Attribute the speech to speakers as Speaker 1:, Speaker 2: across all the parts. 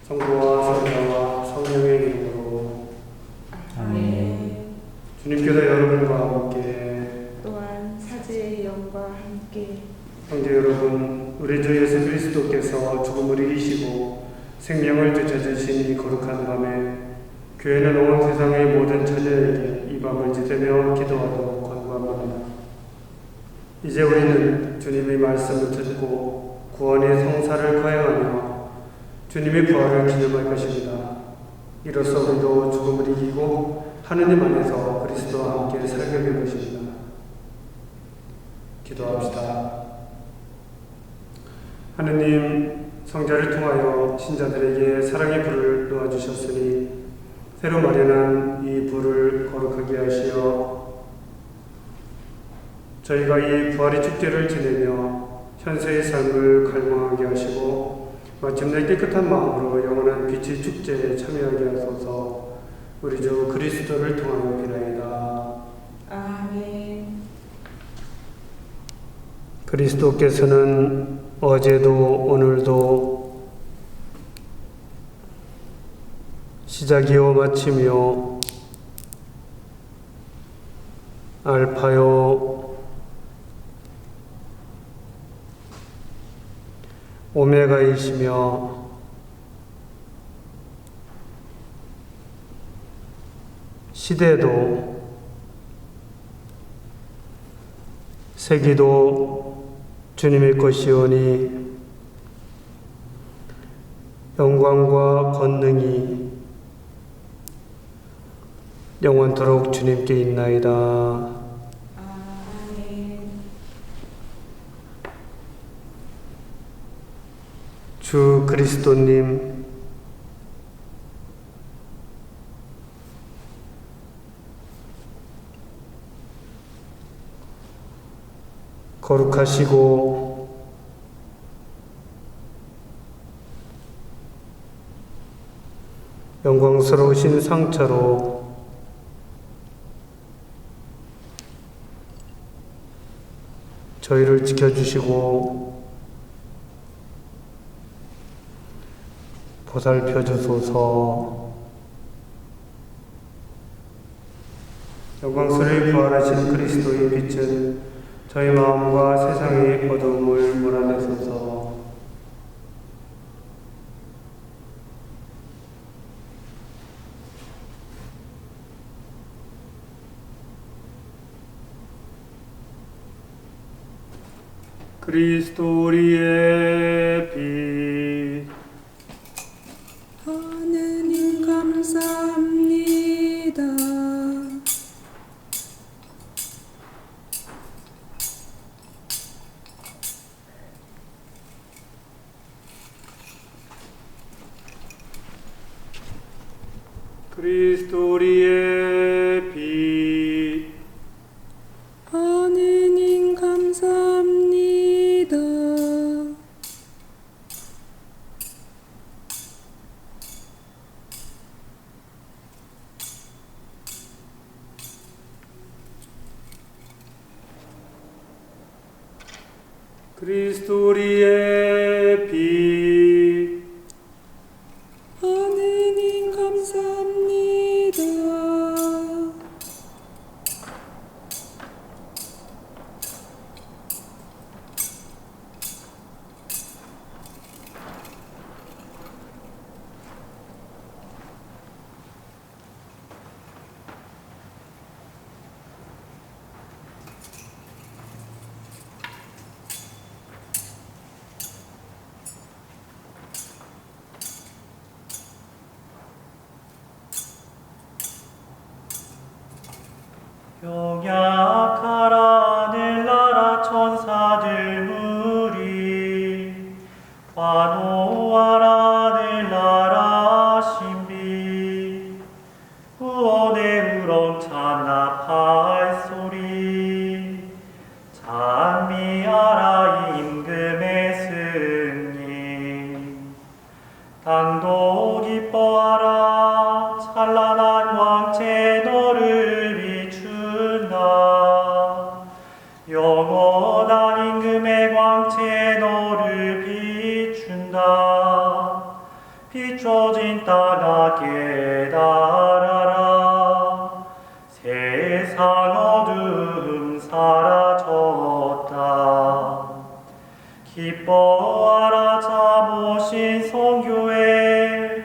Speaker 1: 성부와 성자와 성령의 이름으로
Speaker 2: 아멘.
Speaker 1: 주님께서 여러분과 함께
Speaker 2: 또한 사제의 영과 함께
Speaker 1: 형제 여러분, 우리 주 예수 그리스도께서 죽음을 이기시고 생명을 되찾으신 이 거룩한 밤에 교회는 온 세상의 모든 처녀에게 이 밤을 지새며 기도하도록 권고합니다. 이제 우리는 주님의 말씀을 듣고 구원의 성사를 거행하며 주님의 부활을 기념할 것입니다. 이로써 우리도 죽음을 이기고 하느님 안에서 그리스도와 함께 살게 될 것입니다. 기도합시다. 하느님, 성자를 통하여 신자들에게 사랑의 불을 놓아주셨으니 새로 마련한 이 불을 거룩하게 하시어 저희가 이 부활의 축제를 지내며 현세의 삶을 갈망하게 하시고 마침내 깨끗한 마음으로 영원한 빛의 축제에 참여하게 하소서. 우리 주 그리스도를 통하여 비나이다.
Speaker 2: 아멘.
Speaker 1: 그리스도께서는 어제도 오늘도 시작이요 마침이요 알파요 오메가이시며 시대도 세기도 주님의 것이오니 영광과 권능이 영원토록 주님께 있나이다.
Speaker 2: 아멘.
Speaker 1: 주 그리스도님, 거룩하시고 영광스러우신 상처로 저희를 지켜주시고 보살펴 주소서. 영광스러이 부활하신 그리스도의 빛은 저희 마음과 세상의 어두움을 몰아내소서. 그리스도 우리의 빛,
Speaker 2: 하느님 감사합니다.
Speaker 1: 그리스도 우리의 빛,
Speaker 2: 하느님 감사합니다.
Speaker 1: 그리스도 우리의 빛,
Speaker 2: 하느님 감사합니다.
Speaker 3: 영약하라 하늘나라 천사들 무리 환호하라 하늘나라 신비 구원의 우렁 찬납할 소리 찬미하라 임금의 승리 당도 기뻐하라 찬란한 왕채 너를 비춘다 영원한 임금의 광채 너를 비춘다 빛 따라 깨달아라. 세상 어둠 사라졌다. 기뻐하라 자모신 성교회,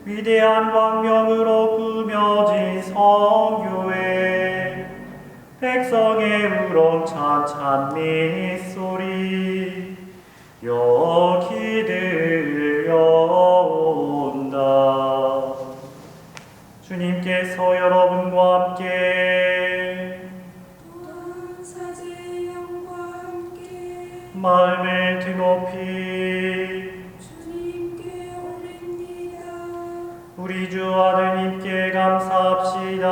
Speaker 3: 위대한 광명으로 꾸며진 성교회. 백성의 우렁찬 찬미 소리 여기 들려온다. 주님께서 여러분과 함께
Speaker 2: 또한 사제의 영과 함께
Speaker 3: 마음을 드높이
Speaker 2: 주님께 올립니다.
Speaker 3: 우리 주 하느님께 감사합시다.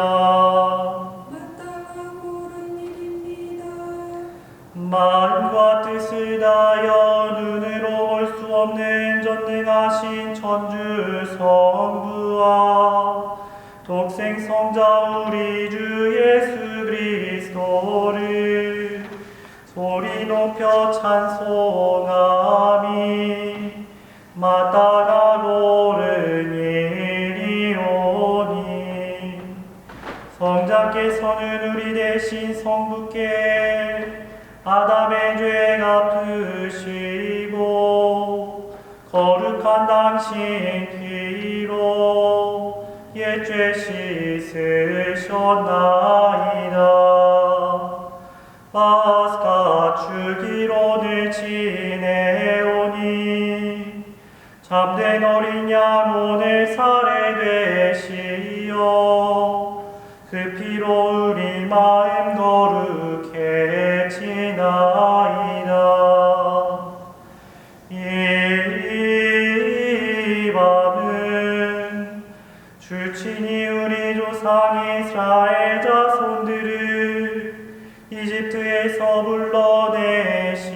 Speaker 2: 마땅하고 옳은 일입니다.
Speaker 3: 마음과 뜻을 다하여 눈으로 볼 수 없는 전능하신 천주 성부와 독생 성자 우리 주 예수 그리스도를 소리 높여 찬송하미 마땅하고 옳은 일이오니. 성자께서는 우리 대신 성부께 아담의 죄 갚으시고 거룩한 당신 피로 옛죄 씻으셨나이다. 파스카 주기론을 지내오니 참된 어린 양 오늘 살해되시어 그 피로 우리 마음 거룩해지나이다. 이 밤은 주친이 우리 조상 이스라엘 자손들을 이집트에서 불러내시어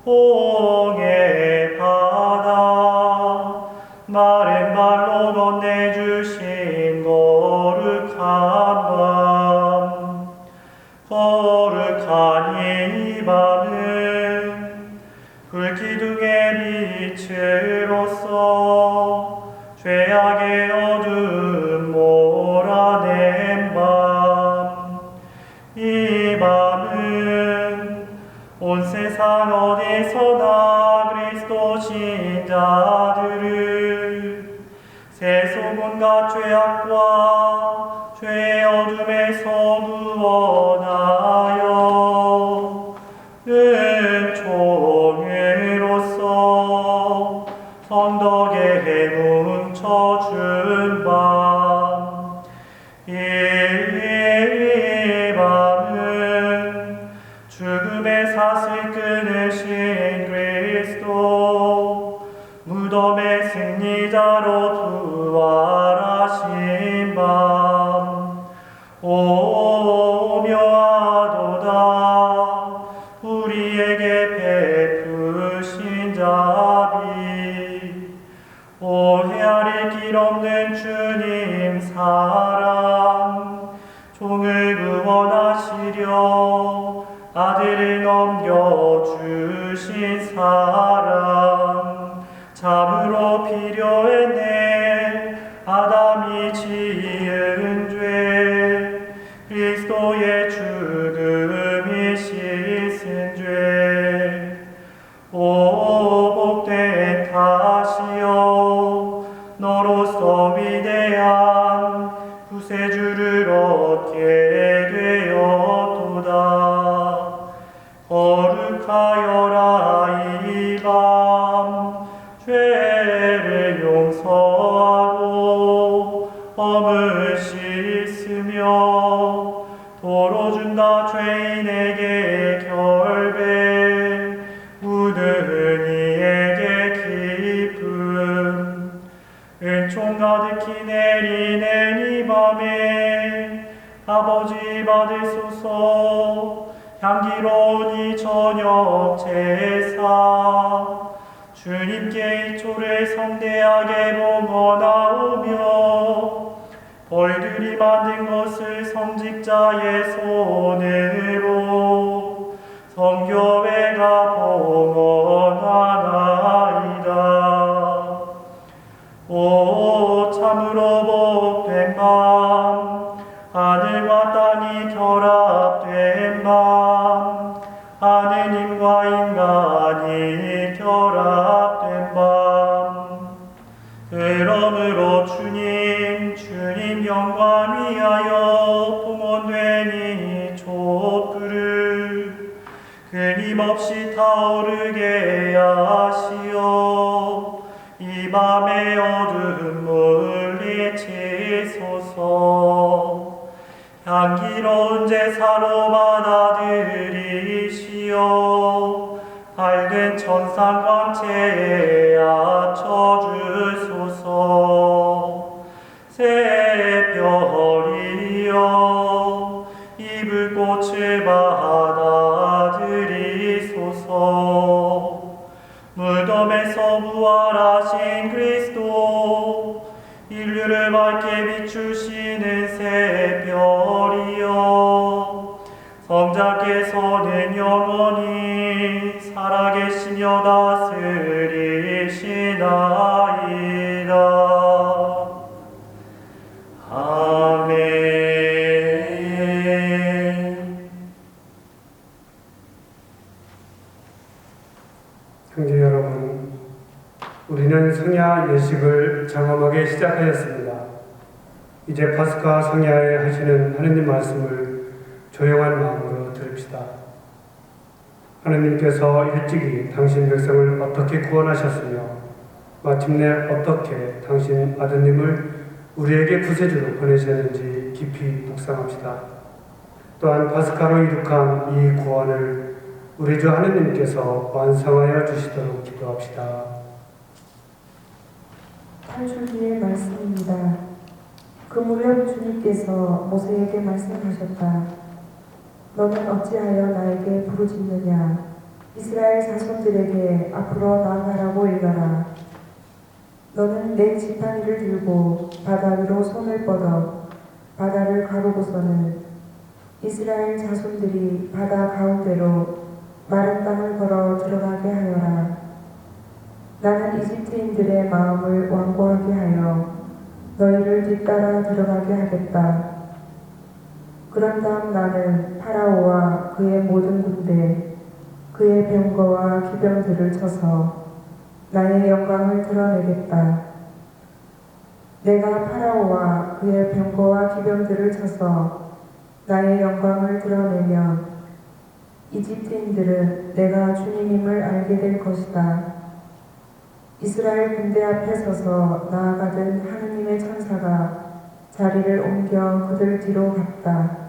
Speaker 3: 홍해 바다 마른 발로 건네주신 거룩한 밤. 거룩한 이 밤은 불기둥의 빛으로서 죄악의 어두움 몰아낸 밤. 이 밤은 온 세상 어디서나 그리스도 신자들을 세속온갖 죄악과 죄의 어둠에서 구원하여 은총으로써 성덕의 해문 쳐준 밤. 이 밤은 죽음의 사슬 끊으신 그리스도 무덤의 승리자로 부활하신 밤. 오 묘하도다 우리에게 베푸신 자비. 오 헤아릴 길 없는 주님 사랑. 종을 구원하시려 아들을 넘겨주신 사랑. 참으로 필요했네 아담이 지은 죄. 그리스도의 죽음이 씻은 죄. 오 복된 탓이여 너로서 위대한 구세주를 얻게 되었도다. 거룩하여라 이 밤. 죄를 용서하고 범을 씻으며 도로 준다 죄인에게 결배 묻은 이에게 기쁨. 은총 가득히 내리는 이 밤에 아버지 받으소서 향기로운 이 저녁 제사. 주님께 이 초를 성대하게 봉헌하오며 벌들이 만든 것을 성직자의 손으로 성교회가 봉헌하나이다. 하나님과 인간이 결합된 밤. 그러므로 주님 영광 위하여 봉헌되니 촛불을 끊임없이 타오르게 하시어 이 밤의 어두움 물리치소서. 향기로운 제사로 받아들이시어 밝은 천상 광채에 합쳐주소서. 새별이여 이 불꽃을 받아들이소서. 무덤에서 부활하신 그리스도, 인류를 밝게 비추시는 새별이여, 성자께서는 영원히 살아계시며 다스리시나이다. 아멘.
Speaker 1: 형제 여러분, 우리는 성야 예식을 장엄하게 시작하였습니다. 이제 파스카 성야에 하시는 하느님 말씀을 조용한 마음으로 들읍시다. 하느님께서 일찍이 당신 백성을 어떻게 구원하셨으며 마침내 어떻게 당신 아드님을 우리에게 구세주로 보내셨는지 깊이 묵상합시다. 또한 파스카로 이룩한 이 구원을 우리 주 하느님께서 완성하여 주시도록 기도합시다.
Speaker 4: 탈출기의 말씀입니다. 그 무렵 주님께서 모세에게 말씀하셨다. 너는 어찌하여 나에게 부르짖느냐? 이스라엘 자손들에게 앞으로 나아가라고 일러라. 너는 내 지팡이를 들고 바다 위로 손을 뻗어 바다를 가르고서는 이스라엘 자손들이 바다 가운데로 마른 땅을 걸어 들어가게 하여라. 나는 이집트인들의 마음을 완고하게 하여 너희를 뒤따라 들어가게 하겠다. 그런 다음 나는 파라오와 그의 모든 군대, 그의 병거와 기병들을 쳐서 나의 영광을 드러내겠다. 내가 파라오와 그의 병거와 기병들을 쳐서 나의 영광을 드러내면 이집트인들은 내가 주님임을 알게 될 것이다. 이스라엘 군대 앞에 서서 나아가던 하느님의 천사가 자리를 옮겨 그들 뒤로 갔다.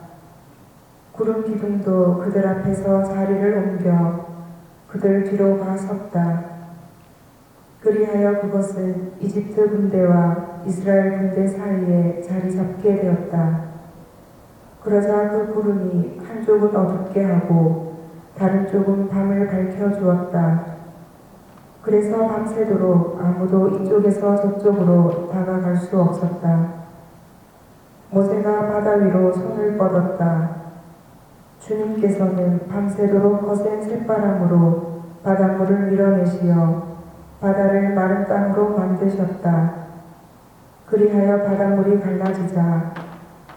Speaker 4: 구름 기둥도 그들 앞에서 자리를 옮겨 그들 뒤로 가 섰다. 그리하여 그것은 이집트 군대와 이스라엘 군대 사이에 자리 잡게 되었다. 그러자 그 구름이 한쪽은 어둡게 하고 다른 쪽은 밤을 밝혀 주었다. 그래서 밤새도록 아무도 이쪽에서 저쪽으로 다가갈 수 없었다. 모세가 바다 위로 손을 뻗었다. 주님께서는 밤새도록 거센 샘바람으로 바닷물을 밀어내시어 바다를 마른 땅으로 만드셨다. 그리하여 바닷물이 갈라지자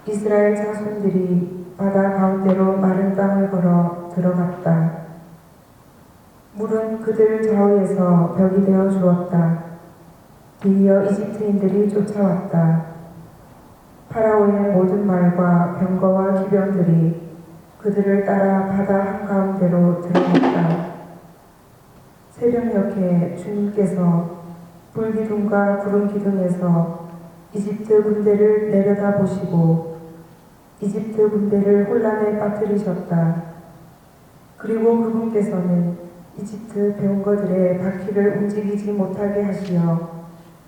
Speaker 4: 이스라엘 자손들이 바다 가운데로 마른 땅을 걸어 들어갔다. 물은 그들 좌우에서 벽이 되어 주었다. 뒤이어 이집트인들이 쫓아왔다. 파라오의 모든 말과 병거와 기병들이 그들을 따라 바다 한가운데로 들어갔다. 새벽녘에 주님께서 불기둥과 구름기둥에서 이집트 군대를 내려다보시고 이집트 군대를 혼란에 빠뜨리셨다. 그리고 그분께서는 이집트 병거들의 바퀴를 움직이지 못하게 하시어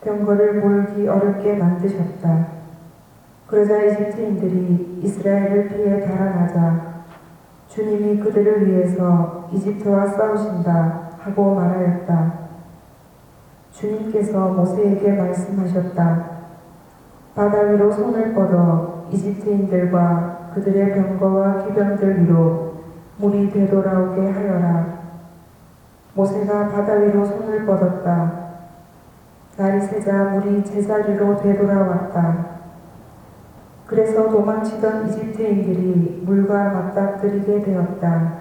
Speaker 4: 병거를 몰기 어렵게 만드셨다. 그러자 이집트인들이 이스라엘을 피해 달아나자 주님이 그들을 위해서 이집트와 싸우신다 하고 말하였다. 주님께서 모세에게 말씀하셨다. 바다 위로 손을 뻗어 이집트인들과 그들의 병거와 기병들 위로 물이 되돌아오게 하여라. 모세가 바다 위로 손을 뻗었다. 날이 새자 물이 제자리로 되돌아왔다. 그래서 도망치던 이집트인들이 물과 맞닥뜨리게 되었다.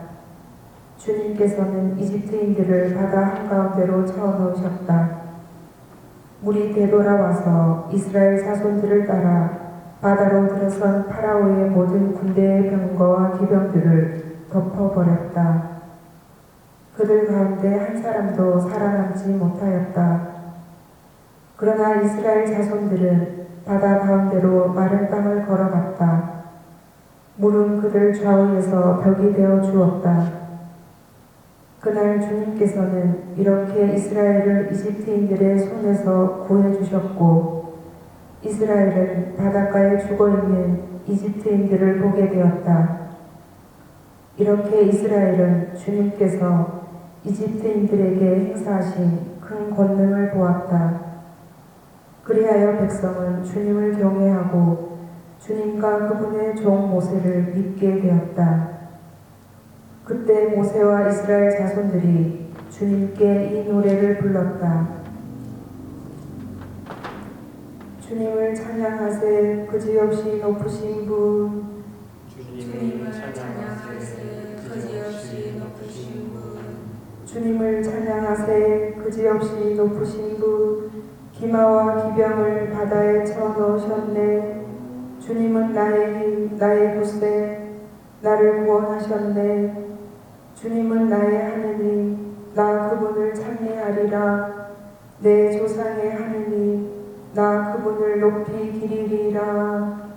Speaker 4: 주님께서는 이집트인들을 바다 한가운데로 쳐넣으셨다. 물이 되돌아와서 이스라엘 자손들을 따라 바다로 들어선 파라오의 모든 군대의 병거와 기병들을 덮어버렸다. 그들 가운데 한 사람도 살아남지 못하였다. 그러나 이스라엘 자손들은 바다 가운데로 마른 땅을 걸어갔다. 물은 그들 좌우에서 벽이 되어 주었다. 그날 주님께서는 이렇게 이스라엘을 이집트인들의 손에서 구해주셨고 이스라엘은 바닷가에 죽어있는 이집트인들을 보게 되었다. 이렇게 이스라엘은 주님께서 이집트인들에게 행사하신 큰 권능을 보았다. 그리하여 백성은 주님을 경외하고 주님과 그분의 종 모세를 믿게 되었다. 그때 모세와 이스라엘 자손들이 주님께 이 노래를 불렀다. 주님을 찬양하세 그지없이 높으신 분.
Speaker 2: 주님을 찬양하세 그지없이 높으신 분.
Speaker 4: 주님을 찬양하세 그지없이 높으신 분. 기마와 기병을 바다에 쳐넣으셨네. 주님은 나의 힘 나의 구세 나를 구원하셨네. 주님은 나의 하느님 나 그분을 찬미하리라. 내 조상의 하느님 나 그분을 높이 기리리라.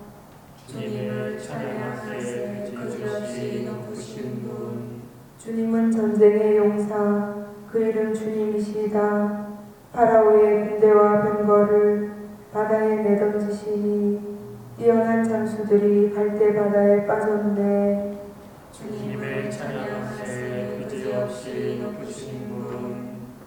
Speaker 2: 주님을 찬양하세 그지없이 높으신 분.
Speaker 4: 주님은 전쟁의 용사 그 이름 주님이시다. 파라오의 군대와 병거를 바다에 내던지시니 뛰어난 장수들이 갈대 바다에 빠졌네.
Speaker 2: 주님을 찬양하세 그지없이 높으신 분.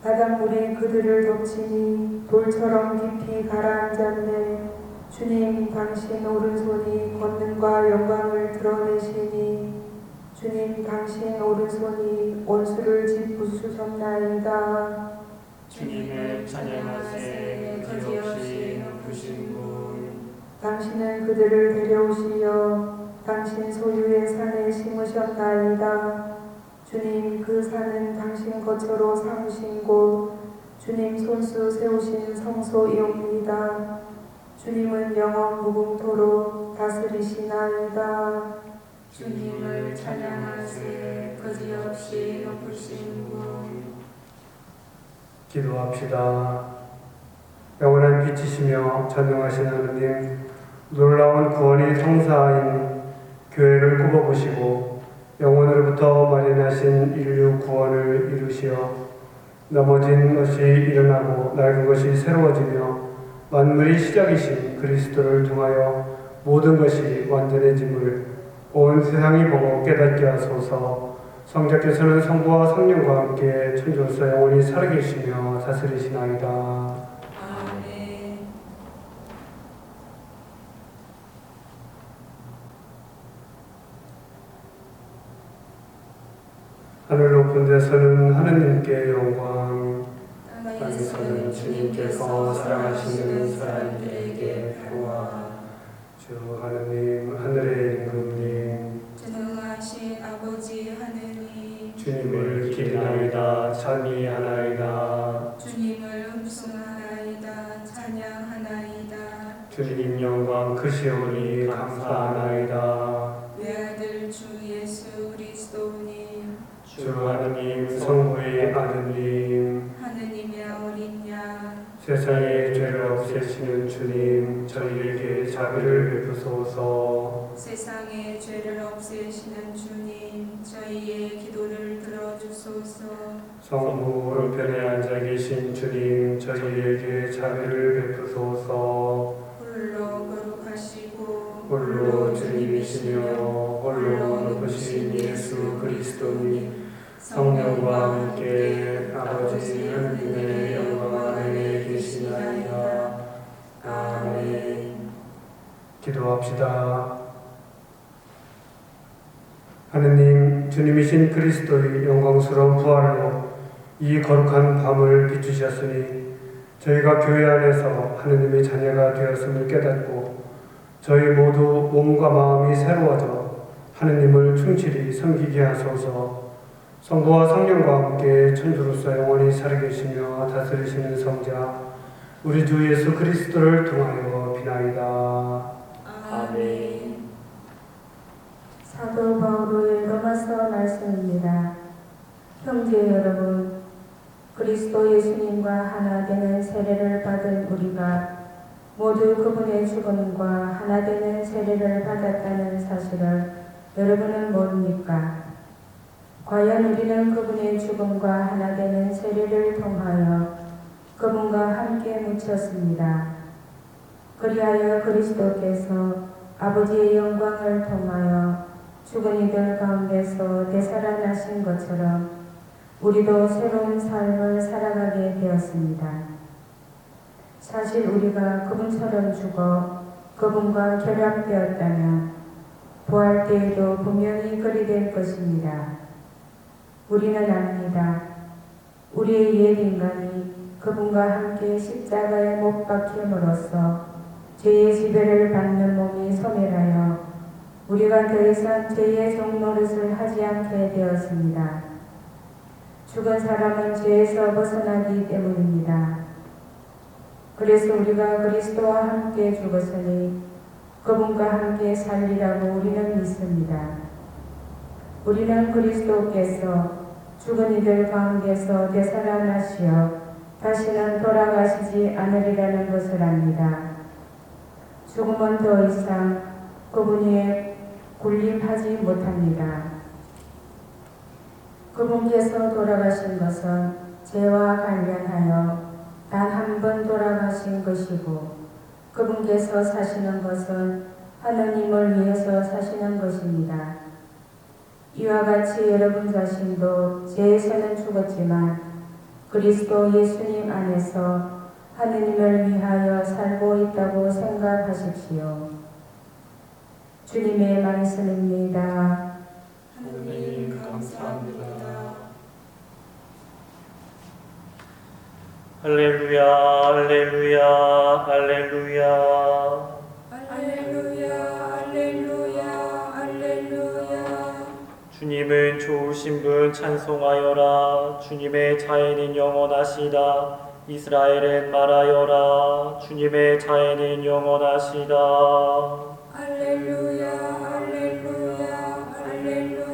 Speaker 4: 바닷물이 그들을 덮치니 돌처럼 깊이 가라앉았네. 주님 당신 오른손이 권능과 영광을 드러내시니 주님 당신 오른손이 원수를 짓부수셨나이다.
Speaker 2: 주님을 찬양하세 그지없이 높으신 분.
Speaker 4: 당신은 그들을 데려오시어 당신 소유의 산에 심으셨나이다. 주님 그 산은 당신 거처로 삼으신 곳 주님 손수 세우신 성소이옵니다. 주님은 영원 무궁토록 다스리시나이다.
Speaker 2: 주님을 찬양하세 그지없이 높으신 분.
Speaker 1: 기도합시다. 영원한 빛이시며 전능하신 하느님, 놀라운 구원이 성사인 교회를 꼽아보시고 영원으로부터 마련하신 인류 구원을 이루시어 넘어진 것이 일어나고 낡은 것이 새로워지며 만물이 시작이신 그리스도를 통하여 모든 것이 완전해짐을 온 세상이 보고 깨닫게 하소서. 성자께서는 성부와 성령과 함께 천주로서 영원히 살아계시며 다스리시나이다.
Speaker 2: 아멘.
Speaker 1: 하늘 높은 데서는 하느님께 영광,
Speaker 2: 땅에서는 주님께서 사랑하시는 사람들에게 평화.
Speaker 1: 주 하느님, 하늘의 임금님,
Speaker 2: 전능하신 아버지 하느님.
Speaker 1: 주님을 기리나이다, 찬미하나이다.
Speaker 2: 주님을 흠숭하나이다, 찬양하나이다.
Speaker 1: 주님 영광 크시오니 감사하나이다.
Speaker 2: 외아들 주 예수 그리스도님.
Speaker 1: 주 하느님, 성부의 아드님,
Speaker 2: 하느님의 어린 양.
Speaker 1: 세상의 죄를 없애시는 주님, 저희에게 자비를 베푸소서.
Speaker 2: 세상의 죄를 없애시는 주님, 저희의 기도를 들어주소서.
Speaker 1: 성부 오른편에 앉아 계신 주님, 저희에게 자비를 베푸소서.
Speaker 2: 홀로 거룩하시고
Speaker 1: 홀로 주님이시며 홀로 높으신 예수 그리스도님, 성령과 함께 아버지 하느님의 영광 안에 계시나이다. 아멘. 기도합시다. 하느님, 주님이신 그리스도의 영광스러운 부활로 이 거룩한 밤을 비추셨으니 저희가 교회 안에서 하느님의 자녀가 되었음을 깨닫고 저희 모두 몸과 마음이 새로워져 하느님을 충실히 섬기게 하소서. 성부와 성령과 함께 천주로서 영원히 살아계시며 다스리시는 성자 우리 주 예수 그리스도를 통하여 비나이다.
Speaker 2: 아멘.
Speaker 4: 사도 바울의 로마서 말씀입니다. 형제 여러분, 그리스도 예수님과 하나 되는 세례를 받은 우리가 모두 그분의 죽음과 하나 되는 세례를 받았다는 사실을 여러분은 모릅니까? 과연 우리는 그분의 죽음과 하나 되는 세례를 통하여 그분과 함께 묻혔습니다. 그리하여 그리스도께서 아버지의 영광을 통하여 죽은 이들 가운데서 되살아나신 것처럼 우리도 새로운 삶을 살아가게 되었습니다. 사실 우리가 그분처럼 죽어 그분과 결합되었다면 부활 때에도 분명히 그리 될 것입니다. 우리는 압니다. 우리의 옛 인간이 그분과 함께 십자가에 못 박힘으로써 죄의 지배를 받는 몸이 소멸하여 우리가 더 이상 죄의 종노릇을 하지 않게 되었습니다. 죽은 사람은 죄에서 벗어나기 때문입니다. 그래서 우리가 그리스도와 함께 죽었으니 그분과 함께 살리라고 우리는 믿습니다. 우리는 그리스도께서 죽은 이들 가운데서 되살아나시어 다시는 돌아가시지 않으리라는 것을 압니다. 죽음은 더 이상 그분에 군림하지 못합니다. 그분께서 돌아가신 것은 죄와 관련하여 단 한 번 돌아가신 것이고 그분께서 사시는 것은 하느님을 위해서 사시는 것입니다. 이와 같이 여러분 자신도 죄에서는 죽었지만 그리스도 예수님 안에서 하느님을 위하여 살고 있다고 생각하십시오. 주님의 말씀입니다.
Speaker 2: 하느님 감사합니다.
Speaker 3: 할렐루야, 할렐루야, 할렐루야.
Speaker 2: 할렐루야, 할렐루야, 할렐루야.
Speaker 3: 주님은 좋으신 분 찬송하여라. 주님의 자애는 영원하시다. 이스라엘은 말하여라. 주님의 자애는 영원하시다.
Speaker 2: 할렐루야, 할렐루야, 할렐루야.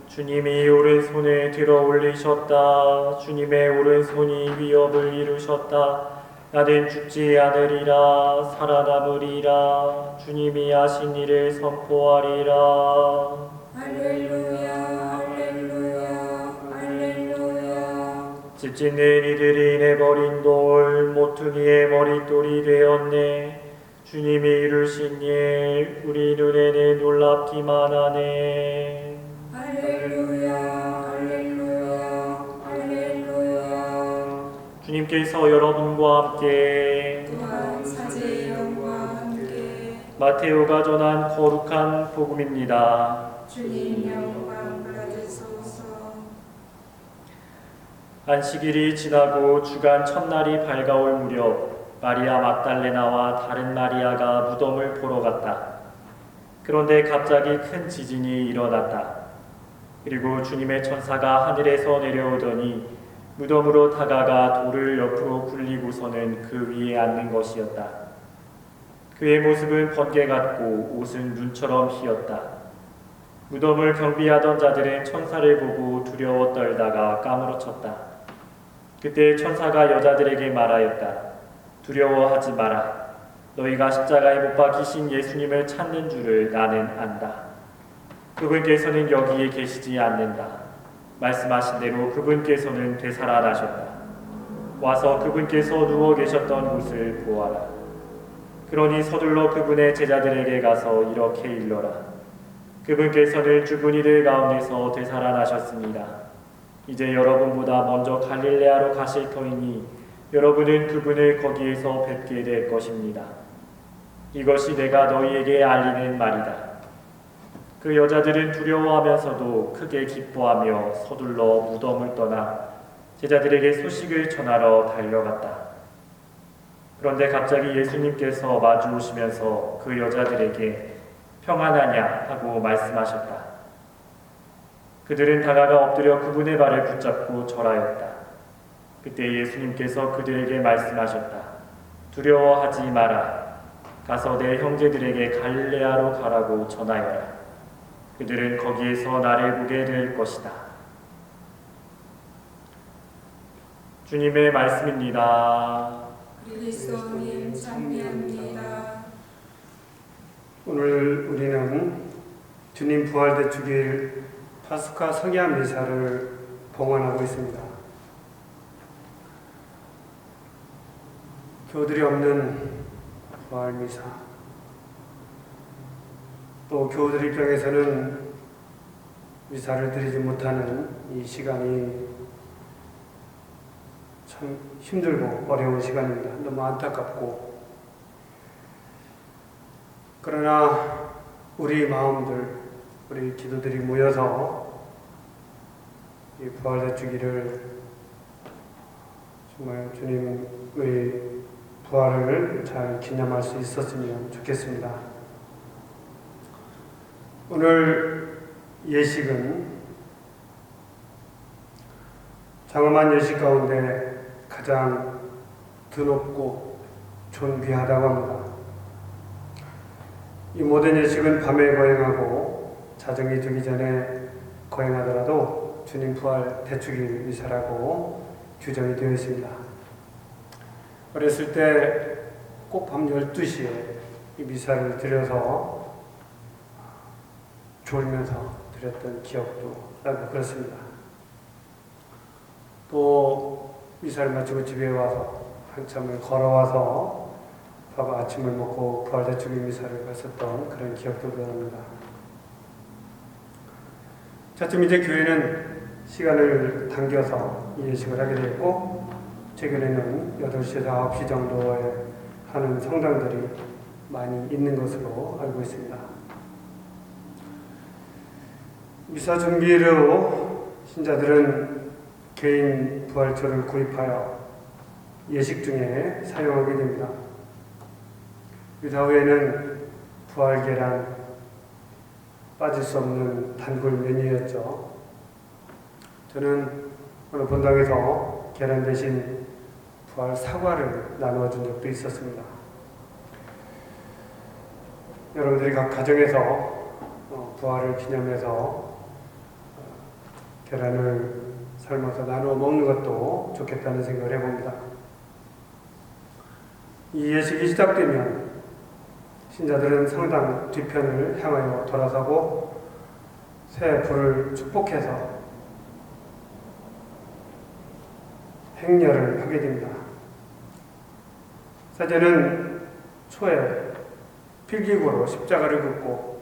Speaker 3: 주님이 오른손에 들어 올리셨다. 주님의 오른손이 위협을 이루셨다. 나는 죽지 않으리라. 살아남으리라. 주님이 하신 일을 선포하리라.
Speaker 2: 할렐루야, 할렐루야, 할렐루야.
Speaker 3: 집 짓는 이들이 내버린 돌 모퉁이의 머릿돌이 되었네. 주님이 이루신 일 우리 눈에는 놀랍기만 하네.
Speaker 2: 할렐루야, 할렐루야, 할렐루야.
Speaker 3: 주님께서 여러분과 함께
Speaker 2: 또한 사제의 영과 함께
Speaker 3: 마테오가 전한 거룩한 복음입니다.
Speaker 2: 주님 영광 받으소서.
Speaker 3: 안식일이 지나고 주간 첫날이 밝아올 무렵 마리아 막달레나와 다른 마리아가 무덤을 보러 갔다. 그런데 갑자기 큰 지진이 일어났다. 그리고 주님의 천사가 하늘에서 내려오더니 무덤으로 다가가 돌을 옆으로 굴리고서는 그 위에 앉는 것이었다. 그의 모습은 번개 같고 옷은 눈처럼 희었다. 무덤을 경비하던 자들은 천사를 보고 두려워 떨다가 까무러쳤다. 그때 천사가 여자들에게 말하였다. 두려워하지 마라. 너희가 십자가에 못 박히신 예수님을 찾는 줄을 나는 안다. 그분께서는 여기에 계시지 않는다. 말씀하신 대로 그분께서는 되살아나셨다. 와서 그분께서 누워 계셨던 곳을 보아라. 그러니 서둘러 그분의 제자들에게 가서 이렇게 일러라. 그분께서는 죽은 이들 가운데서 되살아나셨습니다. 이제 여러분보다 먼저 갈릴레아로 가실 터이니 여러분은 그분을 거기에서 뵙게 될 것입니다. 이것이 내가 너희에게 알리는 말이다. 그 여자들은 두려워하면서도 크게 기뻐하며 서둘러 무덤을 떠나 제자들에게 소식을 전하러 달려갔다. 그런데 갑자기 예수님께서 마주 오시면서 그 여자들에게 평안하냐 하고 말씀하셨다. 그들은 다가가 엎드려 그분의 발을 붙잡고 절하였다. 그때 예수님께서 그들에게 말씀하셨다. 두려워하지 마라. 가서 내 형제들에게 갈릴레아로 가라고 전하여라. 그들은 거기에서 나를 보게 될 것이다. 주님의 말씀입니다.
Speaker 2: 그리스도님 찬미합니다.
Speaker 1: 오늘 우리는 주님 부활대 주길 파스카 성약 미사를 봉헌하고 있습니다. 교들이 없는 부활 미사, 또 교우들 입장에서는 미사를 드리지 못하는 이 시간이 참 힘들고 어려운 시간입니다. 너무 안타깝고, 그러나 우리 마음들, 우리 기도들이 모여서 이 부활의 주기를 정말 주님의 부활을 잘 기념할 수 있었으면 좋겠습니다. 오늘 예식은 장엄한 예식 가운데 가장 드높고 존귀하다고 합니다. 이 모든 예식은 밤에 거행하고 자정이 되기 전에 거행하더라도 주님 부활 대축일 미사라고 규정이 되어 있습니다. 어렸을 때 꼭 밤 12시에 이 미사를 드려서 졸면서 드렸던 기억도 나고 그렇습니다. 또 미사를 마치고 집에 와서 한참을 걸어와서 아침을 먹고 부활대축일 미사를 갔었던 그런 기억도 납니다. 차츰 이제 교회는 시간을 당겨서 이 예식을 하게 되었고, 최근에는 8시에서 9시 정도에 하는 성당들이 많이 있는 것으로 알고 있습니다. 미사 준비로 신자들은 개인 부활초를 구입하여 예식 중에 사용하게 됩니다. 미사 후에는 부활 계란, 빠질 수 없는 단골 메뉴였죠. 저는 어느 본당에서 계란 대신 부활 사과를 나누어 준 적도 있었습니다. 여러분들이 각 가정에서 부활을 기념해서 계란을 삶아서 나누어 먹는 것도 좋겠다는 생각을 해봅니다. 이 예식이 시작되면 신자들은 성당 뒤편을 향하여 돌아서고 새 불을 축복해서 행렬을 하게 됩니다. 사제는 초에 필기구로 십자가를 긋고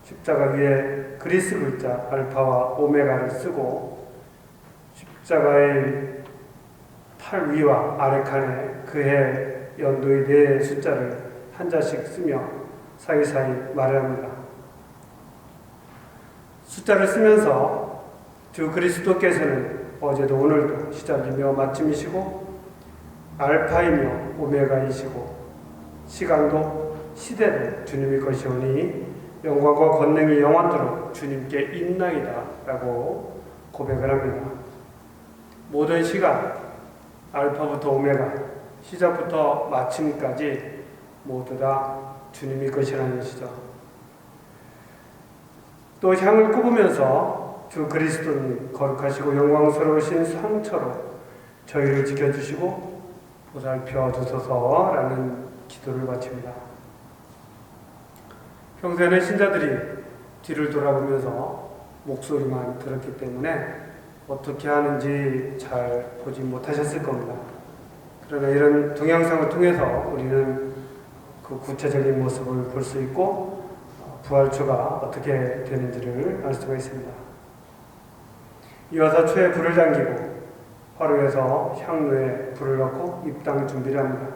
Speaker 1: 십자가 위에 그리스 글자 알파와 오메가를 쓰고 십자가의 팔 위와 아래 칸에 그해 연도의 네 숫자를 한자씩 쓰며 사이사이 말을 합니다. 숫자를 쓰면서 주 그리스도께서는 어제도 오늘도 시작이며 마침이시고 알파이며 오메가이시고 시간도 시대도 주님의 것이오니 영광과 권능이 영원토록 주님께 있나이다 라고 고백을 합니다. 모든 시간, 알파부터 오메가, 시작부터 마침까지 모두 다 주님의 것이라는 것이죠. 또 향을 꼽으면서 주 그리스도님 거룩하시고 영광스러우신 상처로 저희를 지켜주시고 보살펴 주소서라는 기도를 바칩니다. 평소에는 신자들이 뒤를 돌아보면서 목소리만 들었기 때문에 어떻게 하는지 잘 보지 못하셨을 겁니다. 그러나 이런 동영상을 통해서 우리는 그 구체적인 모습을 볼 수 있고 부활초가 어떻게 되는지를 알 수가 있습니다. 이어서 초에 불을 당기고 화로에서 향로에 불을 넣고 입당 준비를 합니다.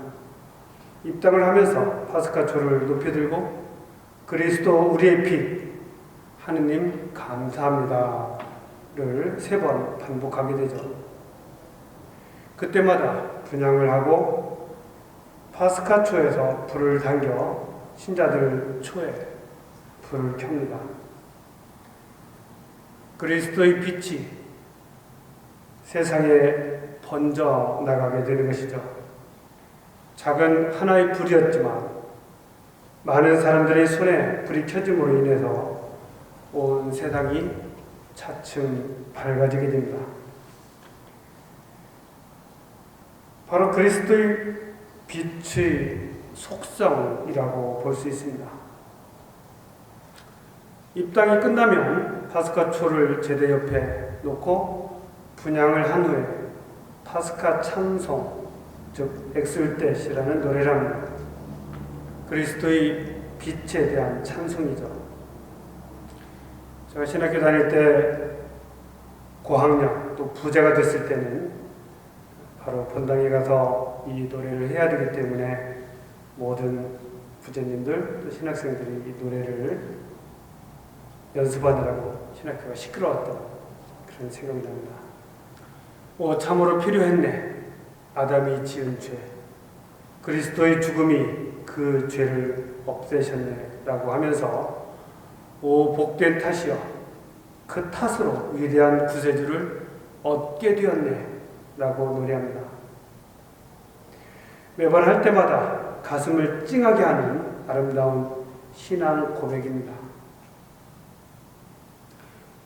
Speaker 1: 입당을 하면서 파스카초를 높이 들고 그리스도 우리의 피 하느님 감사합니다를 3번 반복하게 되죠. 그때마다 분향을 하고 파스카초에서 불을 당겨 신자들 초에 불을 켭니다. 그리스도의 빛이 세상에 번져 나가게 되는 것이죠. 작은 하나의 불이었지만 많은 사람들의 손에 불이 켜짐으로 인해서 온 세상이 차츰 밝아지게 됩니다. 바로 그리스도의 빛의 속성이라고 볼 수 있습니다. 입당이 끝나면 파스카 초를 제대 옆에 놓고 분향을 한 후에 파스카 찬송, 즉 엑슬텟이라는 노래를 합니다. 그리스도의 빛에 대한 찬송이죠. 제가 신학교 다닐 때 고학년 또 부자가 됐을 때는 바로 본당에 가서 이 노래를 해야 되기 때문에 모든 부자님들 또 신학생들이 이 노래를 연습하느라고 신학교가 시끄러웠던 그런 생각이 납니다. 참으로 필요했네. 아담이 지은 죄. 그리스도의 죽음이 그 죄를 없애셨네 라고 하면서 복된 탓이여 그 탓으로 위대한 구세주를 얻게 되었네 라고 노래합니다. 매번 할 때마다 가슴을 찡하게 하는 아름다운 신앙 고백입니다.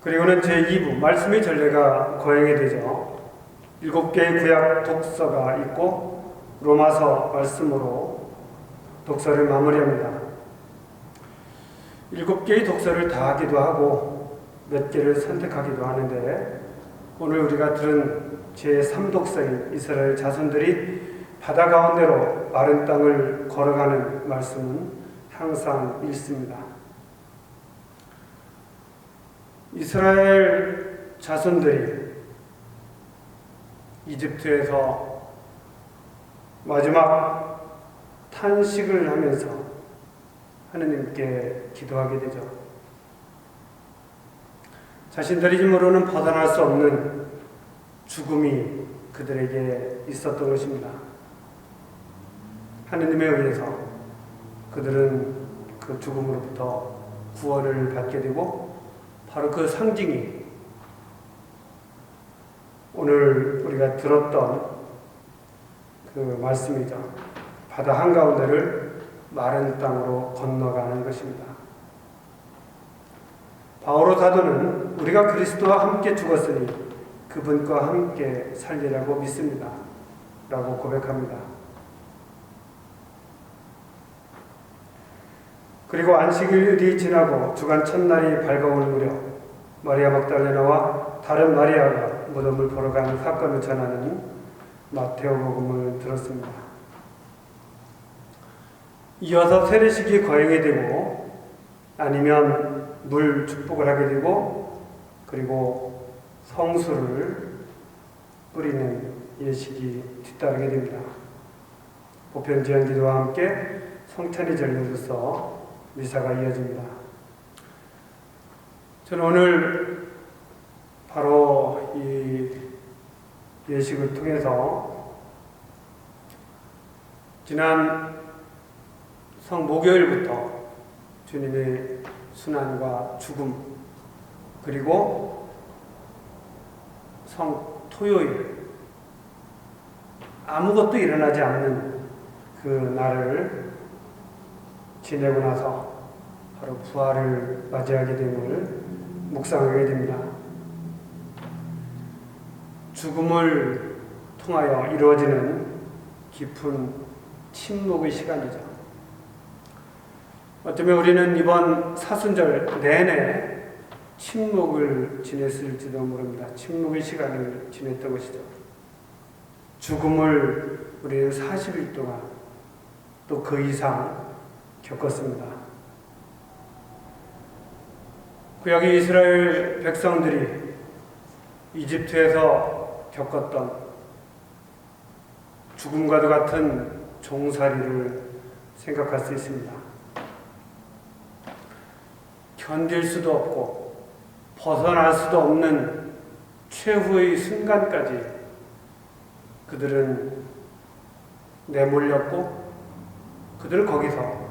Speaker 1: 그리고는 제2부 말씀의 전례가 거행이 되죠. 7개의 구약 독서가 있고 로마서 말씀으로 독서를 마무리합니다. 7개의 독서를 다 하기도 하고 몇 개를 선택하기도 하는데 오늘 우리가 들은 제3독서인 이스라엘 자손들이 바다 가운데로 마른 땅을 걸어가는 말씀은 항상 읽습니다. 이스라엘 자손들이 이집트에서 마지막 탄식을 하면서 하느님께 기도하게 되죠. 자신들의 힘으로는 벗어날 수 없는 죽음이 그들에게 있었던 것입니다. 하느님에 의해서 그들은 그 죽음으로부터 구원을 받게 되고 바로 그 상징이 오늘 우리가 들었던 그 말씀이죠. 바다 한가운데를 마른 땅으로 건너가는 것입니다. 바오로 사도는 우리가 그리스도와 함께 죽었으니 그분과 함께 살리라고 믿습니다. 라고 고백합니다. 그리고 안식일이 지나고 주간 첫날이 밝아올 무렵 마리아 막달레나와 다른 마리아가 무덤을 보러 가는 사건을 전하는 마테오복음을 들었습니다. 이어서 세례식이 거행이 되고 아니면 물 축복을 하게 되고 그리고 성수를 뿌리는 예식이 뒤따르게 됩니다. 보편제한 기도와 함께 성찬이 전려져서 미사가 이어집니다. 저는 오늘 바로 이 예식을 통해서 지난 성목요일부터 주님의 순환과 죽음 그리고 성토요일 아무것도 일어나지 않는 그 날을 지내고 나서 바로 부활을 맞이하게 됨을 묵상하게 됩니다. 죽음을 통하여 이루어지는 깊은 침묵의 시간이죠. 어쩌면 우리는 이번 사순절 내내 침묵을 지냈을지도 모릅니다. 침묵의 시간을 지냈던 것이죠. 죽음을 우리는 40일 동안 또 그 이상 겪었습니다. 구약의 이스라엘 백성들이 이집트에서 겪었던 죽음과도 같은 종살이를 생각할 수 있습니다. 견딜 수도 없고 벗어날 수도 없는 최후의 순간까지 그들은 내몰렸고 그들은 거기서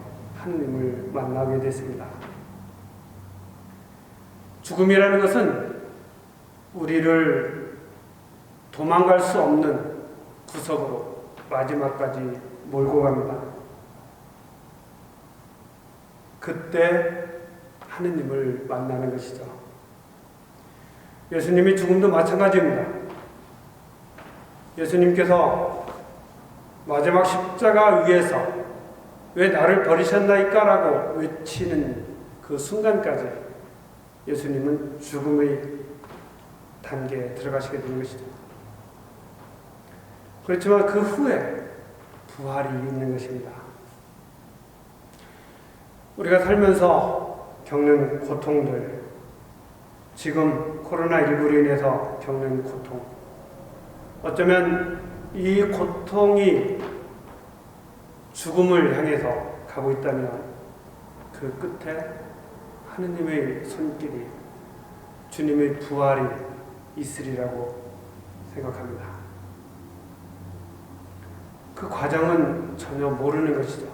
Speaker 1: 하느님을 만나게 됐습니다. 죽음이라는 것은 우리를 도망갈 수 없는 구석으로 마지막까지 몰고 갑니다. 그때 하느님을 만나는 것이죠. 예수님의 죽음도 마찬가지입니다. 예수님께서 마지막 십자가 위에서 왜 나를 버리셨나이까? 라고 외치는 그 순간까지 예수님은 죽음의 단계에 들어가시게 된 것이죠. 그렇지만 그 후에 부활이 있는 것입니다. 우리가 살면서 겪는 고통들, 지금 코로나19로 인해서 겪는 고통, 어쩌면 이 고통이 죽음을 향해서 가고 있다면 그 끝에 하느님의 손길이, 주님의 부활이 있으리라고 생각합니다. 그 과정은 전혀 모르는 것이죠.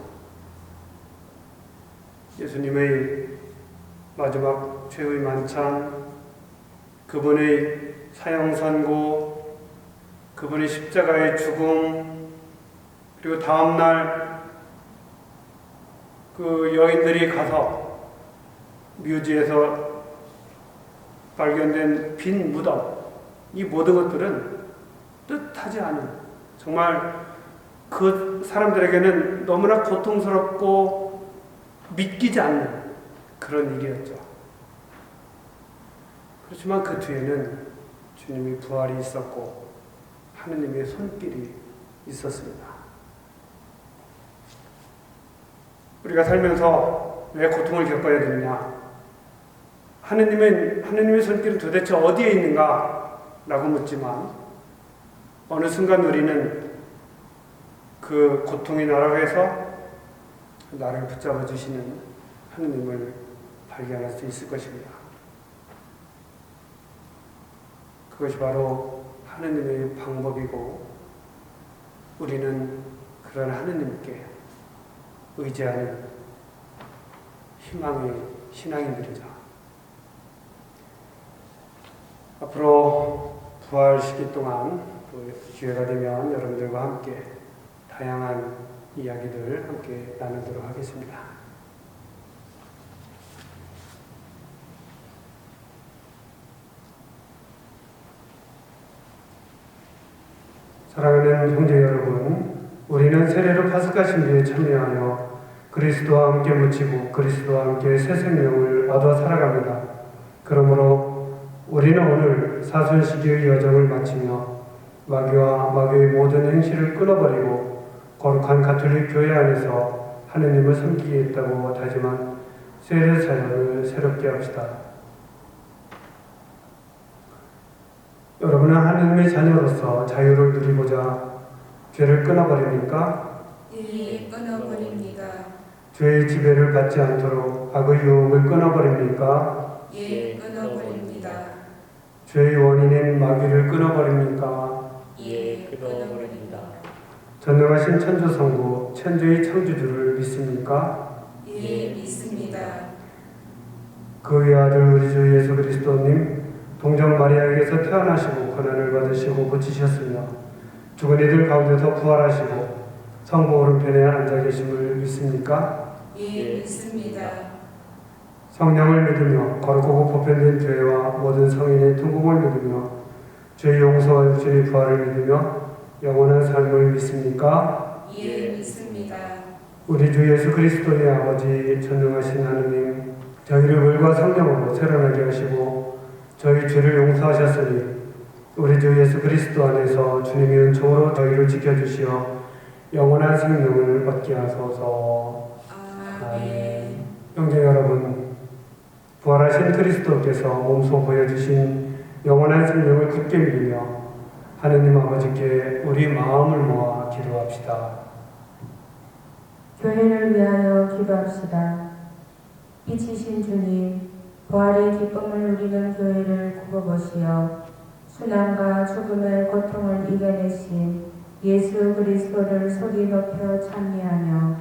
Speaker 1: 예수님의 마지막 최후의 만찬, 그분의 사형선고, 그분의 십자가의 죽음, 그리고 다음날 그 여인들이 가서 묘지에서 발견된 빈 무덤, 이 모든 것들은 뜻하지 않은, 정말 그 사람들에게는 너무나 고통스럽고 믿기지 않는 그런 일이었죠. 그렇지만 그 뒤에는 주님의 부활이 있었고 하느님의 손길이 있었습니다. 우리가 살면서 왜 고통을 겪어야 되느냐? 하느님의 손길은 도대체 어디에 있는가? 라고 묻지만 어느 순간 우리는 그 고통이 날아가서 나를 붙잡아 주시는 하느님을 발견할 수 있을 것입니다. 그것이 바로 하느님의 방법이고 우리는 그런 하느님께 의지하는 희망의 신앙인들이죠. 앞으로 부활 시기 동안 또 기회가 되면 여러분들과 함께 다양한 이야기들 함께 나누도록 하겠습니다. 사랑하는 형제 여러분, 우리는 세례로 파스카 신비에 참여하여 그리스도와 함께 묻히고 그리스도와 함께 새 생명을 얻어 살아갑니다. 그러므로 우리는 오늘 사순시기의 여정을 마치며 마귀와 마귀의 모든 행실을 끊어버리고 거룩한 가톨릭 교회 안에서 하느님을 섬기겠다고 다짐한 세례 사역을 새롭게 합시다. 여러분은 하느님의 자녀로서 자유를 누리고자 죄를 끊어버립니까?
Speaker 2: 예, 끊어버립니다.
Speaker 1: 죄의 지배를 받지 않도록 악의 유혹을 끊어버립니까?
Speaker 2: 예, 끊어버립니다.
Speaker 1: 죄의 원인인 마귀를 끊어버립니까?
Speaker 2: 예, 끊어버립니다.
Speaker 1: 전능하신 천주성부, 천주의 창조주를 믿습니까?
Speaker 2: 예, 믿습니다.
Speaker 1: 그의 아들 우리 주 예수 그리스도님, 동정 마리아에게서 태어나시고 고난을 받으시고 고치셨으며 죽은 이들 가운데서 부활하시고 성부 오른편에 앉아 계심을 믿습니까?
Speaker 2: 예, 믿습니다.
Speaker 1: 성령을 믿으며 거룩하고 보편된 교회와 모든 성인의 통곡을 믿으며 죄 용서와 육신의 부활을 믿으며 영원한 삶을 믿습니까?
Speaker 2: 예, 믿습니다.
Speaker 1: 우리 주 예수 그리스도의 아버지 전능하신 하느님, 저희를 물과 성령으로 새로나게 하시고 저희 죄를 용서하셨으니 우리 주 예수 그리스도 안에서 주님의 은총으로 저희를 지켜주시어 영원한 생명을 얻게 하소서.
Speaker 2: 아멘.
Speaker 1: 형제 여러분, 부활하신 그리스도께서 몸소 보여주신 영원한 생명을 굳게 믿으며 하느님 아버지께 우리 마음을 모아 기도합시다.
Speaker 4: 교회를 위하여 기도합시다. 빛이신 주님, 부활의 기쁨을 누리는 교회를 굽어보시어 순환과 죽음의 고통을 이겨내신 예수 그리스도를 소리 높여 찬미하며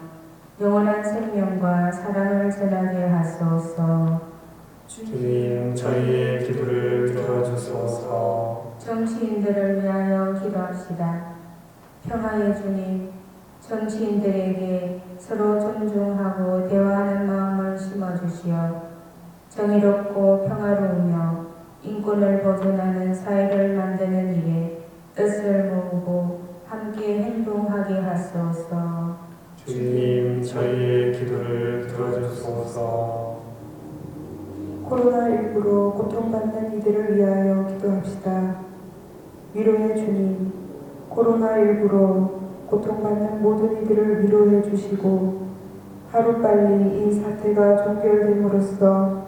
Speaker 4: 영원한 생명과 사랑을 전하게 하소서.
Speaker 1: 주님, 저희의 기도를 들어주소서.
Speaker 4: 정치인들을 위하여 기도합시다. 평화의 주님, 정치인들에게 서로 존중하고 대화하는 마음을 심어주시어 정의롭고 평화로우며 인권을 보존하는 사회를 만드는 일에 뜻을 모으고 함께 행동하게 하소서.
Speaker 1: 주님, 저희의 기도를 들어주소서.
Speaker 4: 코로나19로 고통받는 이들을 위하여 기도합시다. 위로의 주님, 코로나19로 고통받는 모든 이들을 위로해 주시고 하루빨리 이 사태가 종결됨으로써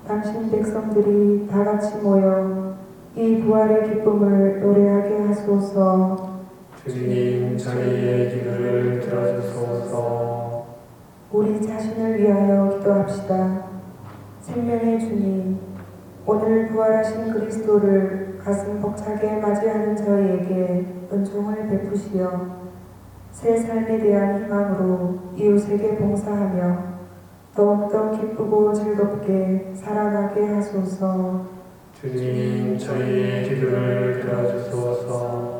Speaker 4: 당신 백성들이 다 같이 모여 이 부활의 기쁨을 노래하게 하소서.
Speaker 1: 주님, 저희의 기도를 들어주소서.
Speaker 4: 우리 자신을 위하여 기도합시다. 생명의 주님, 오늘 부활하신 그리스도를 가슴 벅차게 맞이하는 저희에게 은총을 베푸시어 새 삶에 대한 희망으로 이웃에게 봉사하며 더욱더 기쁘고 즐겁게 살아가게 하소서.
Speaker 1: 주님, 저희의 기도를 들어주소서.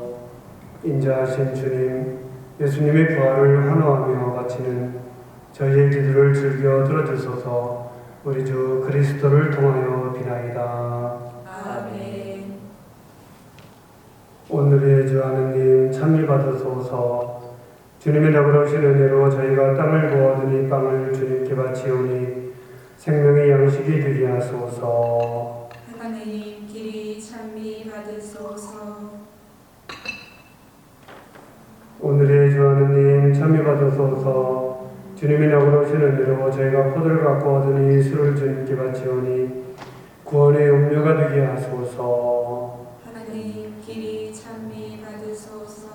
Speaker 1: 인자하신 주님, 예수님의 부활을 환호하며 바치는 저희의 기도를 즐겨 들어주소서. 우리 주 그리스도를 통하여 비나이다.
Speaker 2: 아멘.
Speaker 1: 오늘의 주 하느님, 찬미 받으소서. 주님의 너그러우신 은혜로 저희가 땅을 구하더니 빵을 주님께 바치오니 생명의 양식이 되게 하소서.
Speaker 2: 하나님 길이 찬미 받으소서.
Speaker 1: 오늘의 주 하느님, 찬미 받으소서. 주님의 너그러우신 은혜로 저희가 포도를 갖고 얻으니 술을 주님께 바치오니 구원의 음료가 되게 하소서.
Speaker 2: 하나님 길이 찬미 받으소서.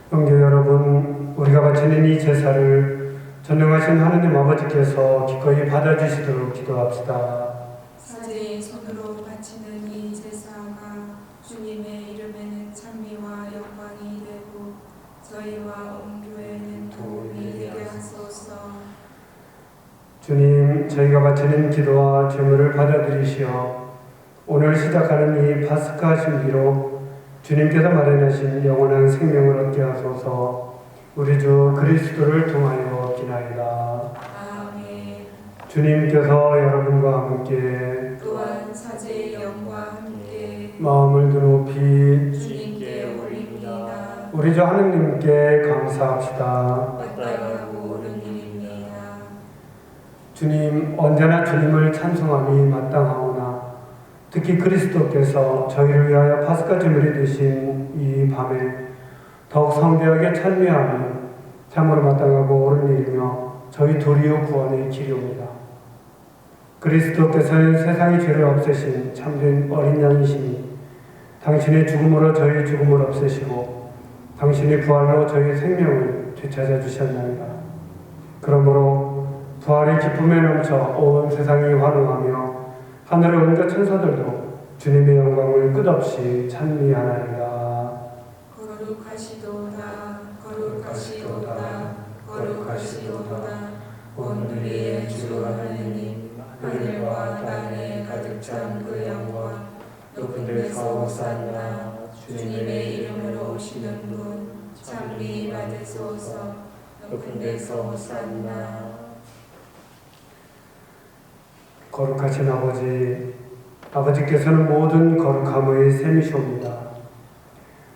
Speaker 1: 형제 여러분, 우리가 바치는 이 제사를 전능하신 하느님 아버지께서 기꺼이 받아주시도록 기도합시다.
Speaker 2: 사제의 손으로 바치는 이 제사가 주님의 이름에는 찬미와 영광이 되고 저희와 온 교회는 도움이 되게 하소서.
Speaker 1: 주님, 저희가 바치는 기도와 제물을 받아들이시어 오늘 시작하는 이 파스카 신비로 주님께서 마련하신 영원한 생명을 얻게 하소서. 우리 주 그리스도를 통하여 기나이다.
Speaker 2: 아멘.
Speaker 1: 주님께서 여러분과 함께
Speaker 2: 또한 사제의 영과 함께
Speaker 1: 마음을 높이
Speaker 2: 주님께 올립니다.
Speaker 1: 우리 주 하느님께 감사합시다.
Speaker 2: 마땅하고 옳은 일입니다.
Speaker 1: 주님, 언제나 주님을 찬송함이 마땅하오나 특히 그리스도께서 저희를 위하여 파스카 제물이 되신 이 밤에 더욱 성대하게 찬미하며 참으로 마땅하고 옳은 일이며 저희 도리어 구원의 길이옵니다. 그리스도께서는 세상의 죄를 없애신 참된 어린 양이시니 당신의 죽음으로 저희 죽음을 없애시고 당신의 부활로 저희 생명을 되찾아 주셨나이다. 그러므로 부활의 기쁨에 넘쳐 온 세상이 환호하며 하늘의 온갖 천사들도 주님의 영광을 끝없이 찬미하나이다.
Speaker 2: 거룩하시도다 거룩하시도다 거룩하시도다 오늘의 주 하느님 하늘과 땅에 가득 찬 그 영광 높은 데서 오산나 주님의 이름으로 오시는 분 찬미 받으소서. 높은 데서 오산나.
Speaker 1: 거룩하신 아버지, 아버지께서는 모든 거룩함의 셈이시옵니다.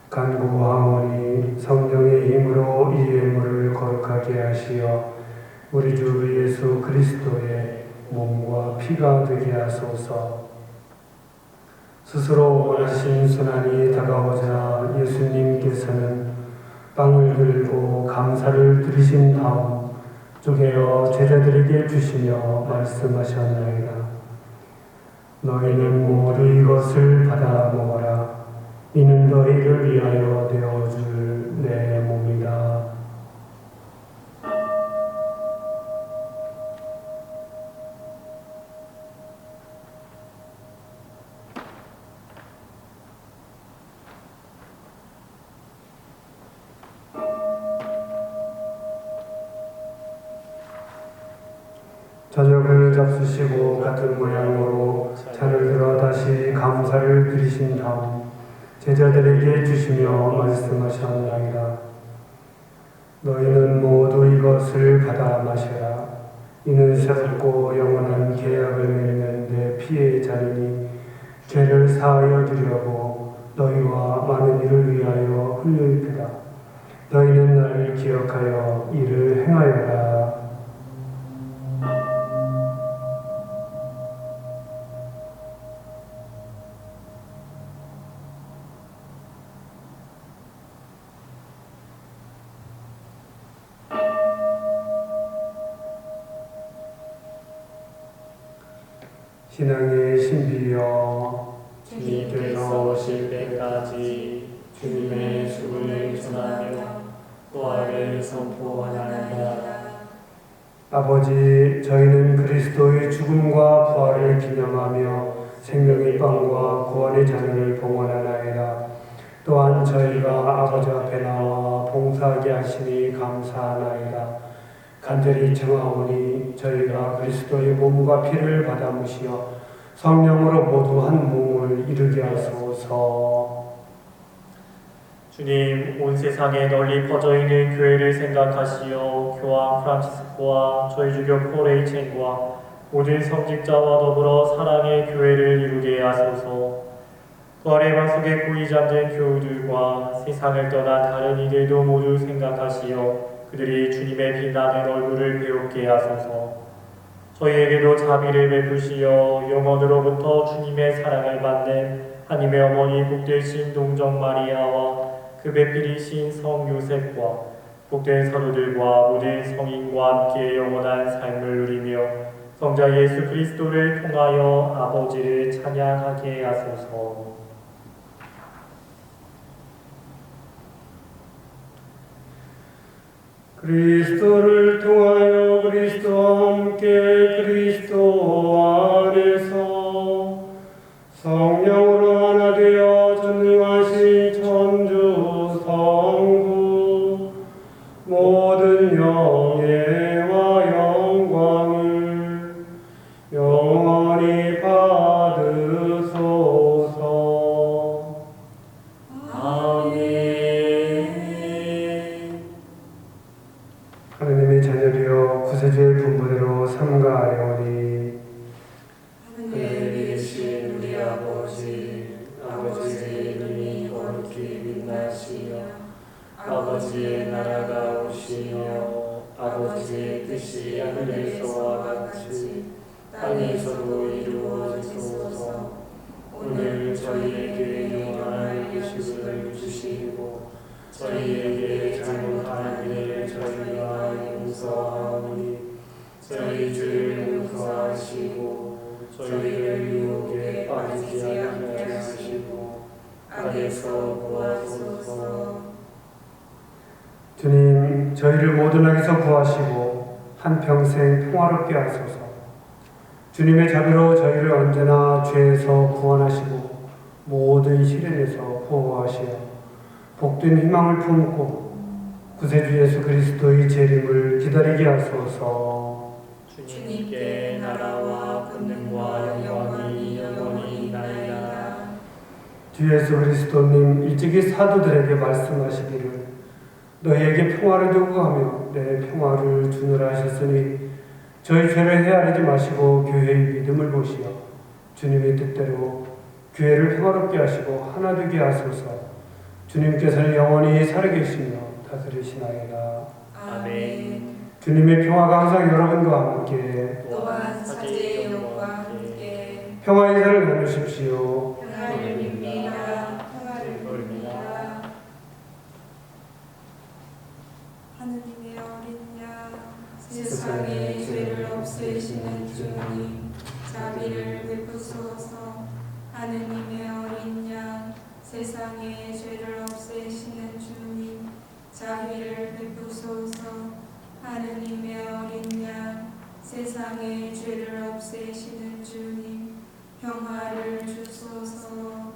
Speaker 1: 간구하오니 성령의 힘으로 이 예물을 거룩하게 하시어 우리 주 예수 그리스도의 몸과 피가 되게 하소서. 스스로 원하신 순환이 다가오자 예수님께서는 빵을 들고 감사를 드리신 다음 쪼개어 제자들에게 주시며 말씀하셨나이다. 너희는 모두 이것을 받아 먹어라. 이는 너희를 위하여 되어줄 내 몸이다. 저녁을 잡수시고 같은 모양으로 잔을 들어 다시 감사를 드리신 다음 제자들에게 주시며 말씀하셨나이다. 너희는 모두 이것을 받아 마셔라. 이는 새롭고 영원한 계약을 맺는 내 피의 잔이니 죄를 사하여 주려고 너희와 많은 이를 위하여 흘릴 테다. 너희는 나를 기억하여 이를 행하여라. 신앙의 신비여,
Speaker 3: 주님께서 오실 때까지 주님의 죽음을 전하며 부활을 선포하나이다.
Speaker 1: 아버지, 저희는 그리스도의 죽음과 부활을 기념하며 생명의 빵과 구원의 잔을 봉헌하나이다. 또한 저희가 아버지 앞에 나와 봉사하게 하시니 감사하나이다. 간절히 청하오니 저희가 그리스도의 몸과 피를 받아 무시어 성령으로 모두 한 몸을 이루게 하소서.
Speaker 3: 주님, 온 세상에 널리 퍼져 있는 교회를 생각하시어 교황 프란치스코와 저희 주교 포레이첸과 모든 성직자와 더불어 사랑의 교회를 이루게 하소서. 부활의 방속에 고이 잠든 교우들과 세상을 떠난 다른 이들도 모두 생각하시어 그들이 주님의 빛나는 얼굴을 배우게 하소서. 저희에게도 자비를 베푸시어 영원으로부터 주님의 사랑을 받는 하나님의 어머니 복되신 동정 마리아와 그 배필이신 성 요셉과 복된 사도들과 모든 성인과 함께 영원한 삶을 누리며 성자 예수 그리스도를 통하여 아버지를 찬양하게 하소서.
Speaker 1: 그리스도를 통하여 그리스도와 함께 그리스도 안에서 성령으로 하나 되어 전능하신 천주 성부 모든 영예와 영광을 영원히 받으소서.
Speaker 3: 아멘.
Speaker 1: 하느님의 자녀되어 구세주의 분부대로 삼가하오니
Speaker 2: 하늘에 계신 우리 아버지의 이름이 거룩히 빛나시며 아버지의 나라가 오시며 아버지의 뜻이 하늘에서와 같이 땅에서도 이루어지소서. 오늘 저희에게 용할 음식을 주시고 저희에게 잘못한 일을 저희가 용서하오니 저희 죄를 용서하시고 저희를 유혹에 빠지지 않게 하시고 악에서 구하소서.
Speaker 1: 주님, 저희를 모든 악에서 구하시고 한평생 평화롭게 하소서. 주님의 자비로 저희를 언제나 죄에서 구원하시고 모든 시련에서 보호하시어 복된 희망을 품고 구세주 예수 그리스도의 재림을 기다리게 하소서.
Speaker 3: 주님께 나라와 권능과 영광이 영원히 있나이다.
Speaker 1: 주 예수 그리스도님 일찍이 사도들에게 말씀하시기를 너희에게 평화를 두고 가며 내 평화를 주노라 하셨으니 저희 죄를 헤아리지 마시고 교회의 믿음을 보시어 주님의 뜻대로 교회를 평화롭게 하시고 하나 되게 하소서. 주님께서는 영원히 살아계시며 다스리시나이다.
Speaker 2: 아멘.
Speaker 1: 주님의 평화가 항상 여러분과 함께
Speaker 2: 또한 사제의 영과 함께
Speaker 1: 평화 인사를 나누십시오.
Speaker 2: 평화를 빕니다. 평화를 빕니다. 하느님의 어린 양 세상의 죄를 없애시는 주님 자비를 베푸소서. 하느님의 어린 양 세상의 죄를 없애시는 주님 자비를 베푸소서. 하느님의 어린 양 세상의 죄를 없애시는 주님 평화를 주소서.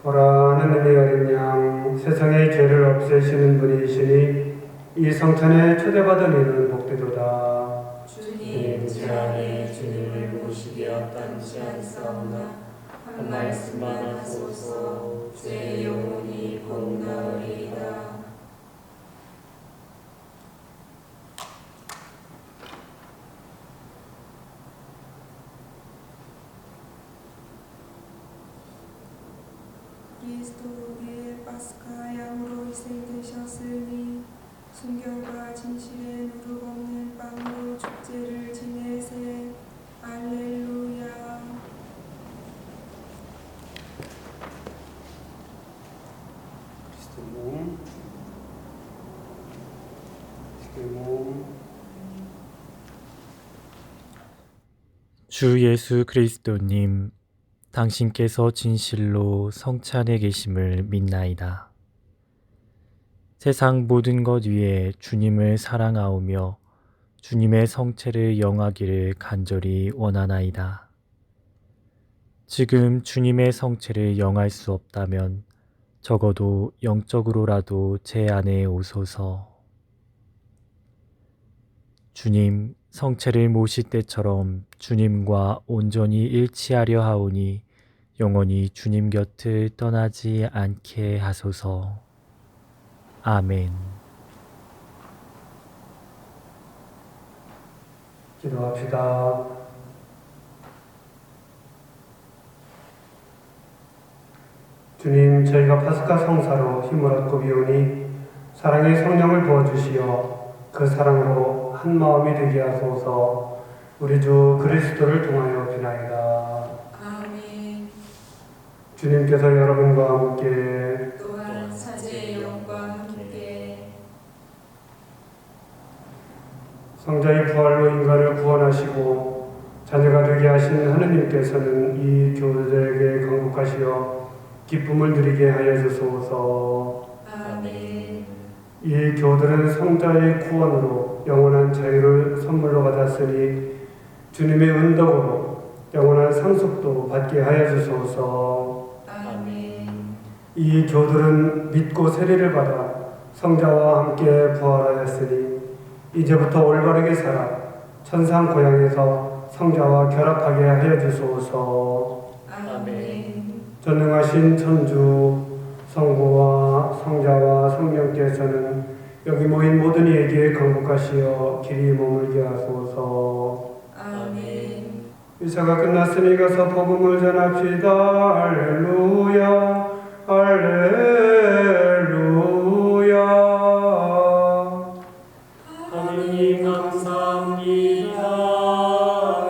Speaker 1: 보라, 하느님의 어린 양, 세상의 죄를 없애시는 분이시니 이 성찬에 초대받은 이는 복되도다.
Speaker 2: 주님, 제 안에 주님을 모시기 합당치 않사오나 한 말씀만 하소서. 제 영혼이 건강하리이다. 그리스도의 파스카 양으로 희생되셨으니 순결과 진실의 누룩 없는 빵으로 축제를 지내세. 할렐루야.
Speaker 1: 그리스도 몸, 그리스도 몸.
Speaker 3: 주 예수 그리스도님, 당신께서 진실로 성찬에 계심을 믿나이다. 세상 모든 것 위에 주님을 사랑하오며 주님의 성체를 영하기를 간절히 원하나이다. 지금 주님의 성체를 영할 수 없다면 적어도 영적으로라도 제 안에 오소서. 주님, 성체를 모실 때처럼 주님과 온전히 일치하려 하오니 영원히 주님 곁을 떠나지 않게 하소서. 아멘.
Speaker 1: 기도합시다. 주님, 저희가 파스카 성사로 힘을 얻고 비오니 사랑의 성령을 부어주시어 그 사랑으로 한 마음이 되게 하소서. 우리 주 그리스도를 통하여 비나이다.
Speaker 2: 아멘.
Speaker 1: 주님께서 여러분과 함께
Speaker 2: 또한 사제의 영과 함께
Speaker 1: 성자의 부활로 인간을 구원하시고 자녀가 되게 하신 하느님께서는 이 교우들에게 강복하시어 기쁨을 누리게 하여 주소서.
Speaker 2: 아멘.
Speaker 1: 이 교우들은 성자의 구원으로 영원한 자유를 선물로 받았으니 주님의 은덕으로 영원한 상속도 받게 하여 주소서.
Speaker 2: 아멘.
Speaker 1: 이 교우들은 믿고 세례를 받아 성자와 함께 부활하였으니 이제부터 올바르게 살아 천상 고향에서 성자와 결합하게 하여 주소서.
Speaker 2: 아멘.
Speaker 1: 전능하신 천주 성부와 성자와 성령께서는 여기 모인 모든 이에게 강복하시어 길이 머물게 하소서.
Speaker 2: 아멘.
Speaker 1: 미사가 끝났으니 가서 복음을 전합시다. 할렐루야, 할렐루야.
Speaker 3: 하느님 감사합니다.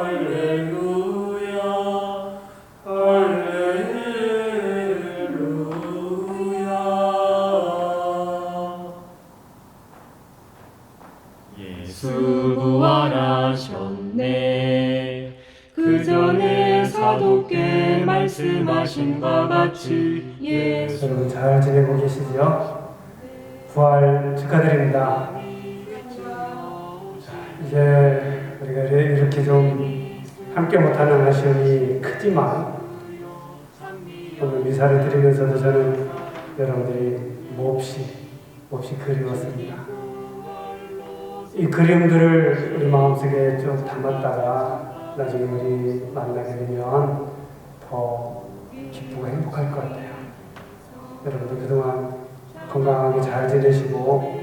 Speaker 3: 할렐루야, 할렐루야. 예수 부활하셨네. 그 전에 사도께 말씀하신 바 같이 예수.
Speaker 1: 여러분 잘 지내고 계시죠? 부활 축하드립니다. 이제 우리가 이렇게 좀 함께 못하는 아쉬움이 크지만 오늘 미사를 드리면서도 저는 여러분들이 몹시 그리웠습니다. 이 그림들을 우리 마음속에 좀 담았다가 나중에 우리 만나게 되면 더 기쁘고 행복할 것 같아요. 여러분들 그동안 건강하게 잘 지내시고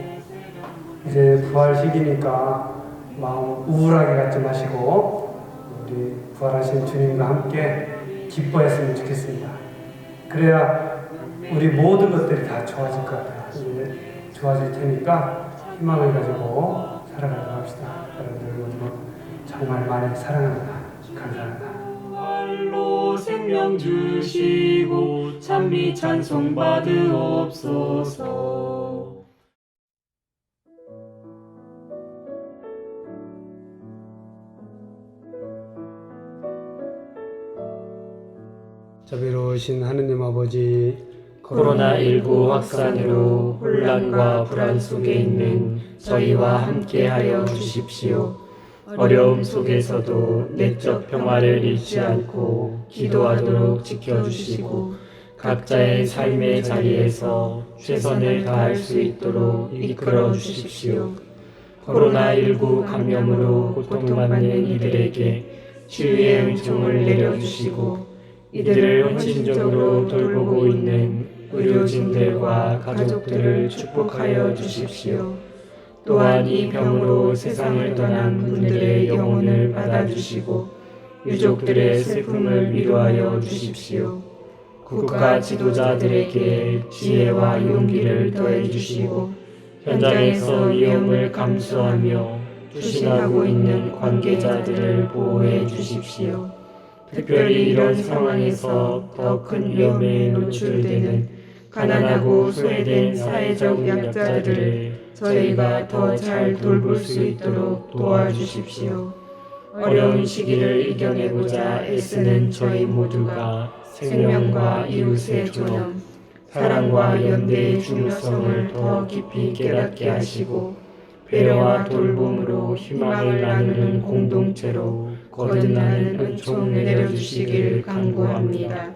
Speaker 1: 이제 부활 시기니까 마음 우울하게 갖지 마시고 우리 부활하신 주님과 함께 기뻐했으면 좋겠습니다. 그래야 우리 모든 것들이 다 좋아질 것 같아요. 이제 좋아질 테니까 희망을 가지고 살아가도록 합시다. 여러분들 모두 정말 많이 사랑합니다. 감사합니다.
Speaker 3: 부활로 생명 주시고 찬미 찬송 받으옵소서.
Speaker 1: 자비로우신 하느님 아버지,
Speaker 3: 코로나19 확산으로 혼란과 불안 속에 있는 저희와 함께하여 주십시오. 어려움 속에서도 내적 평화를 잃지 않고 기도하도록 지켜주시고
Speaker 5: 각자의 삶의 자리에서 최선을 다할 수 있도록 이끌어 주십시오. 코로나19 감염으로 고통받는 이들에게 치유의 은총을 내려주시고 이들을 헌신적으로 돌보고 있는 의료진들과 가족들을 축복하여 주십시오. 또한 이 병으로 세상을 떠난 분들의 영혼을 받아주시고 유족들의 슬픔을 위로하여 주십시오. 국가 지도자들에게 지혜와 용기를 더해 주시고 현장에서 위험을 감수하며 투신하고 있는 관계자들을 보호해 주십시오. 특별히 이런 상황에서 더 큰 위험에 노출되는 가난하고 소외된 사회적 약자들을 저희가 더 잘 돌볼 수 있도록 도와주십시오. 어려운 시기를 이겨내고자 애쓰는 저희 모두가 생명과 이웃의 존엄, 사랑과 연대의 중요성을 더 깊이 깨닫게 하시고 배려와 돌봄으로 희망을 나누는 공동체로 거듭나는 은총 내려주시길 간구합니다.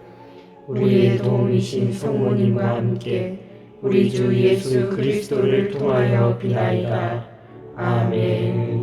Speaker 5: 우리의 도움이신 성모님과 함께 우리 주 예수 그리스도를 통하여 비나이다. 아멘.